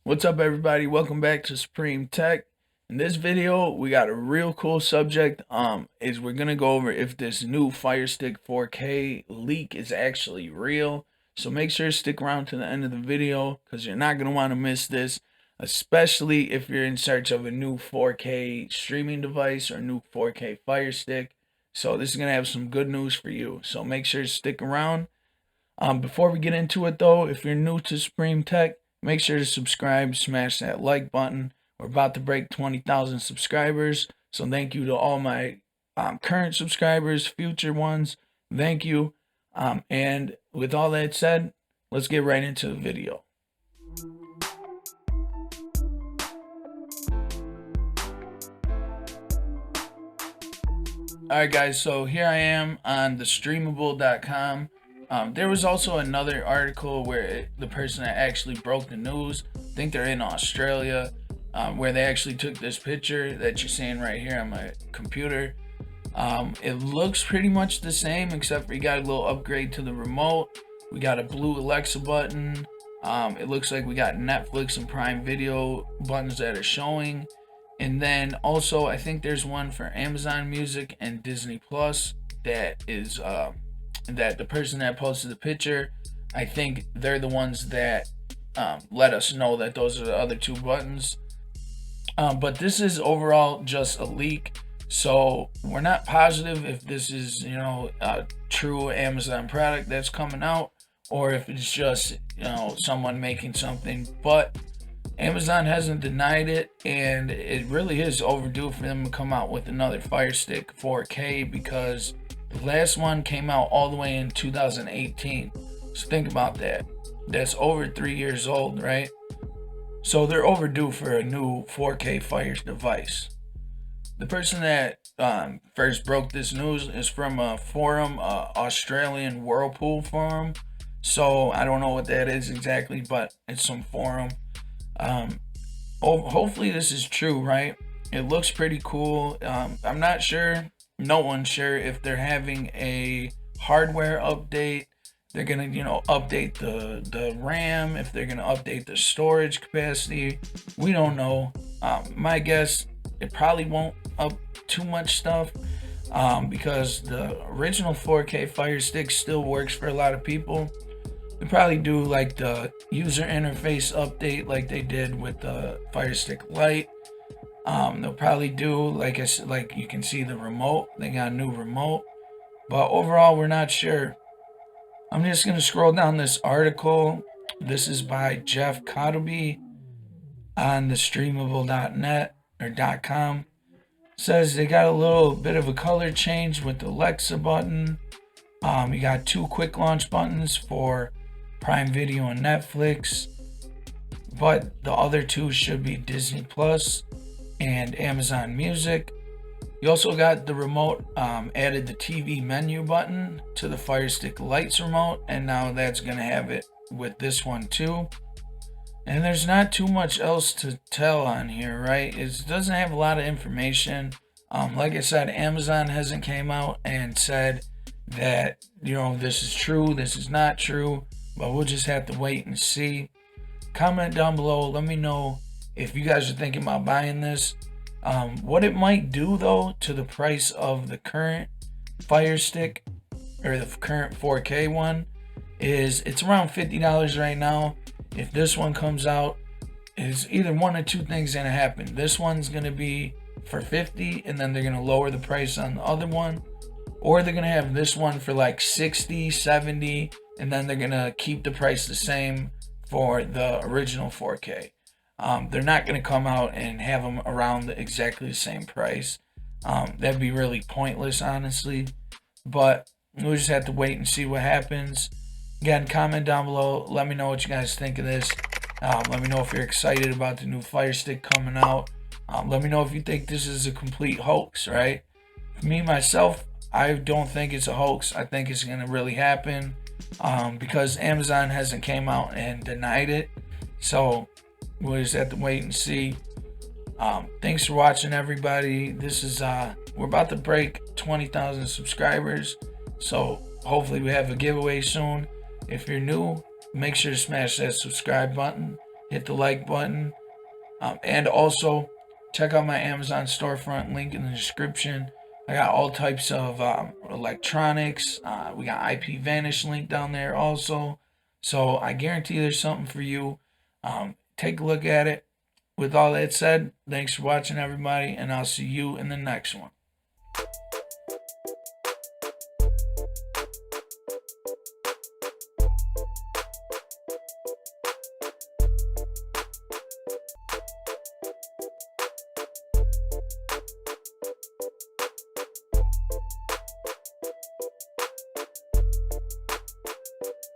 What's up, everybody? Welcome back to Supreme Tech. In this video, we got a real cool subject. Is we're gonna go over if this new FireStick 4K leak is actually real. So make sure to stick around to the end of the video because you're not gonna want to miss this, especially if you're in search of a new 4K streaming device or new 4K FireStick. So this is gonna have some good news for you. So make sure to stick around. Before we get into it though, if you're new to Supreme Tech, make sure to subscribe, smash that like button. We're about to break 20,000 subscribers. So thank you to all my current subscribers, future ones. Thank you. And with all that said, let's get right into the video. Alright guys, so here I am on the streamable.com. There was also another article where the person that actually broke the news, I think they're in Australia, where they actually took this picture that you're seeing right here on my computer. It looks pretty much the same, except for you got a little upgrade to the remote. We got a blue Alexa button. It looks like we got Netflix and Prime Video buttons that are showing. And then also, I think there's one for Amazon Music and Disney Plus that is that the person that posted the picture, I think they're the ones that let us know that those are the other two buttons. But this is overall just a leak, so we're not positive if this is, a true Amazon product that's coming out or if it's just, someone making something. But Amazon hasn't denied it, and it really is overdue for them to come out with another FireStick 4K because the last one came out all the way in 2018. So think about that. That's over 3 years old, right? So they're overdue for a new 4K Fire device. The person that first broke this news is from a forum, Australian Whirlpool forum. So I don't know what that is exactly, but it's some forum. Hopefully this is true, right? It looks pretty cool. I'm not sure, no one's sure if they're having a hardware update. They're gonna, update the RAM, if they're gonna update the storage capacity. We don't know. My guess, it probably won't up too much stuff, because the original 4K Fire Stick still works for a lot of people. They probably do like the user interface update like they did with the Fire Stick Lite. They'll probably do, like I said, like you can see the remote. They got a new remote. But overall, we're not sure. I'm just going to scroll down this article. This is by Jeff Cottleby on the streamable.net or .com. Says they got a little bit of a color change with the Alexa button. You got two quick launch buttons for Prime Video and Netflix, but the other two should be Disney Plus and Amazon Music. You also got the remote, added the TV menu button to the Fire Stick Lite's remote, and now that's going to have it with this one too. And there's not too much else to tell on here, right? It doesn't have a lot of information. Like I said, Amazon hasn't came out and said that, this is true, this is not true, but we'll just have to wait and see. Comment down below, let me know if you guys are thinking about buying this. What it might do though to the price of the current Fire Stick or the current 4K one is it's around $50 right now. If this one comes out, is either one or two things gonna happen. This one's gonna be for $50 and then they're gonna lower the price on the other one, or they're gonna have this one for like $60, $70, and then they're gonna keep the price the same for the original 4K. They're not gonna come out and have them around exactly the same price. That'd be really pointless, honestly. But we'll just have to wait and see what happens. Again, comment down below. Let me know what you guys think of this. Let me know if you're excited about the new Fire Stick coming out. Let me know if you think this is a complete hoax, right? For me, myself, I don't think it's a hoax. I think it's going to really happen because Amazon hasn't came out and denied it. So we'll just have to wait and see. Thanks for watching, everybody. This is we're about to break 20,000 subscribers. So hopefully we have a giveaway soon. If you're new, make sure to smash that subscribe button. hit the like button. And also check out my Amazon storefront, link in the description. I got all types of electronics. We got IP Vanish link down there also. So I guarantee there's something for you. Take a look at it. With all that said, thanks for watching, everybody, and I'll see you in the next one.